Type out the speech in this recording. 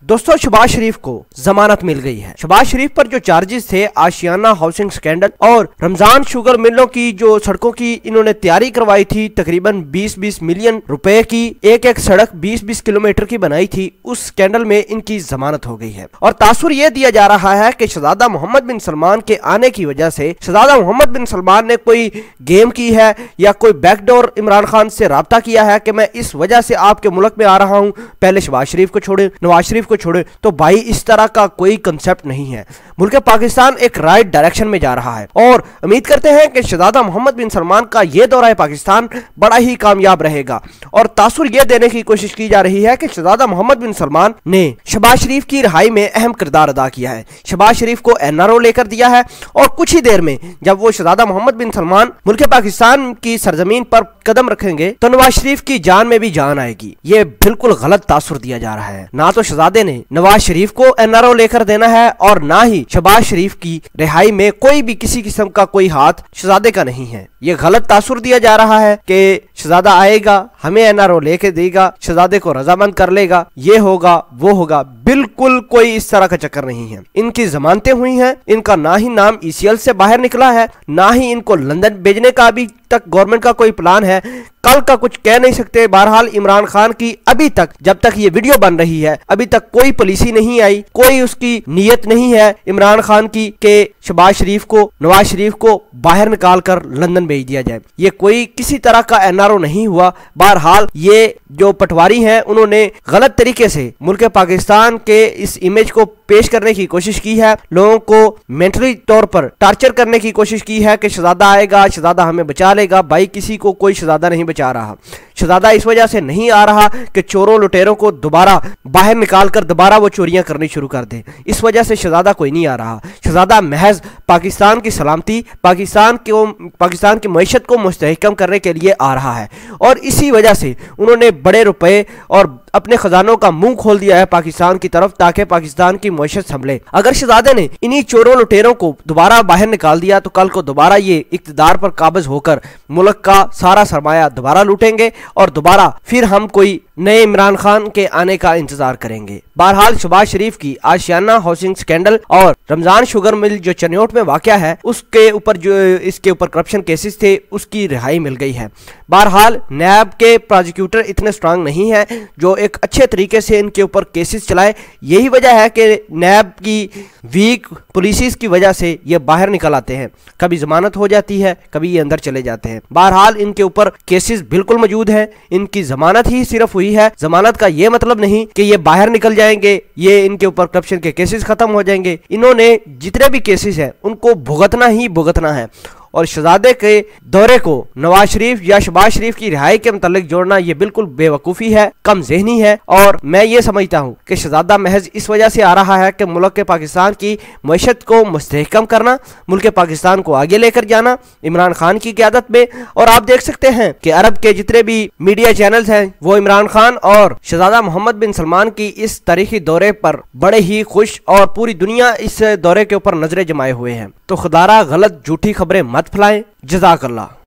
दोस्तों, शहबाज शरीफ को जमानत मिल गई है। शहबाज शरीफ पर जो चार्जेस थे आशियाना हाउसिंग स्कैंडल और रमजान शुगर मिलों की जो सड़कों की इन्होंने तैयारी करवाई थी, तकरीबन 20-20 मिलियन रुपए की एक सड़क 20-20 किलोमीटर की बनाई थी, उस स्कैंडल में इनकी जमानत हो गई है। और तासुर यह दिया जा रहा है कि शहजादा मोहम्मद बिन सलमान के आने की वजह से शहजादा मोहम्मद बिन सलमान ने कोई गेम की है या कोई बैकडोर इमरान खान से राब्ता किया है कि मैं इस वजह से आपके मुल्क में आ रहा हूं, पहले शहबाज शरीफ को छोड़े, नवाज शरीफ को छोड़े। तो भाई, इस तरह का कोई कंसेप्ट नहीं है। मुल्क पाकिस्तान एक राइट डायरेक्शन में जा रहा है और उम्मीद करते हैं कि शहजादा मोहम्मद बिन सलमान का यह दौरा पाकिस्तान बड़ा ही कामयाब रहेगा। और तासुर यह देने की कोशिश की जा रही है कि शहजादा मोहम्मद बिन सलमान ने शहबाज शरीफ की रिहाई में अहम किरदार अदा किया है। शहबाज शरीफ को एनआरओ लेकर दिया है और कुछ ही देर में जब वो शहजादा मोहम्मद बिन सलमान मुल्क पाकिस्तान की सरजमीन पर कदम रखेंगे तो नवाज शरीफ की जान में भी जान आएगी। ये बिल्कुल गलत तासुर दिया जा रहा है। ना तो शहजादे ने नवाज शरीफ को एनआरओ लेकर देना है और ना ही शहबाज शरीफ की रिहाई में कोई भी किसी किस्म का कोई हाथ शहजादे का नहीं है। ये गलत तासुर दिया जा रहा है कि शहजादा आएगा, हमें एनआरओ लेके देगा, शहजादे को रजामंद कर लेगा, ये होगा वो होगा। बिल्कुल कोई इस तरह का चक्कर नहीं है। इनकी जमानतें हुई हैं, इनका ना ही नाम ईसीएल से बाहर निकला है, ना ही इनको लंदन भेजने का अभी तक गवर्नमेंट का कोई प्लान है। कल का कुछ कह नहीं सकते। बहरहाल इमरान खान की अभी तक, जब तक ये वीडियो बन रही है, अभी तक कोई पॉलिसी नहीं आई, कोई उसकी नीयत नहीं है इमरान खान की कि शहबाज शरीफ को, नवाज शरीफ को बाहर निकाल कर लंदन भेज दिया जाए। ये कोई किसी तरह का एनआरओ नहीं हुआ। बहरहाल ये जो पटवारी हैं उन्होंने गलत तरीके से मुल्क पाकिस्तान के इस इमेज को पेश करने की कोशिश की है, लोगों को मेंटली तौर पर टार्चर करने की कोशिश की है कि शहजादा आएगा, शहजादा हमें बचा लेगा। भाई, किसी को कोई शहजादा नहीं बचा रहा। शहजादा इस वजह से नहीं आ रहा कि चोरों लुटेरों को दोबारा बाहर निकालकर दोबारा वो चोरियां करनी शुरू कर दे। इस वजह से शहजादा कोई नहीं आ रहा। शहजादा महज पाकिस्तान की सलामती, पाकिस्तान की मईशत को मुस्तहकम करने के लिए आ रहा है और इसी वजह से उन्होंने बड़े रुपए और अपने खजानों का मुंह खोल दिया है पाकिस्तान की तरफ, ताकि पाकिस्तान की मईशत संभले। अगर शहजादे ने इन्हीं चोरों लुटेरों को दोबारा बाहर निकाल दिया तो कल को दोबारा ये इक्तदार पर काबिज होकर मुल्क का सारा सरमाया दोबारा लूटेंगे और दोबारा फिर हम कोई नए इमरान खान के आने का इंतजार करेंगे। बहरहाल शहबाज शरीफ की आशियाना हाउसिंग स्कैंडल और रमजान शुगर मिल जो चनियोट में वाक़या है, उसके ऊपर जो इसके ऊपर करप्शन केसेस थे, उसकी रिहाई मिल गई है। बहरहाल नैब के प्रोसिक्यूटर इतने स्ट्रांग नहीं है जो एक अच्छे तरीके से इनके ऊपर केसेस चलाए। यही वजह है कि नैब की वीक पुलिस की वजह से ये बाहर निकल आते हैं। कभी जमानत हो जाती है, कभी ये अंदर चले जाते हैं। बहरहाल इनके ऊपर केसेस बिल्कुल मौजूद हैं। इनकी जमानत ही सिर्फ हुई है। जमानत का ये मतलब नहीं कि ये बाहर निकल जाएंगे, ये इनके ऊपर करप्शन के केसेस खत्म हो जाएंगे। इन्होंने जितने भी केसेस हैं उनको भुगतना ही भुगतना है। और शहजादे के दौरे को नवाज शरीफ या शहबाज शरीफ की रिहाई के मुतालिक जोड़ना ये बिल्कुल बेवकूफ़ी है, कम ज़हनी है। और मैं ये समझता हूँ कि शहजादा महज इस वजह से आ रहा है कि मुल्क के पाकिस्तान की मईशत को मुस्तहकम करना, मुल्क के पाकिस्तान को आगे लेकर जाना इमरान खान की क़यादत में। और आप देख सकते हैं कि अरब के जितने भी मीडिया चैनल्स हैं वो इमरान खान और शहजादा मोहम्मद बिन सलमान की इस तारीखी दौरे पर बड़े ही खुश और पूरी दुनिया इस दौरे के ऊपर नजरें जमाए हुए हैं। तो खुदारा गलत झूठी खबरें मत फैलाएं। जज़ाकल्लाह।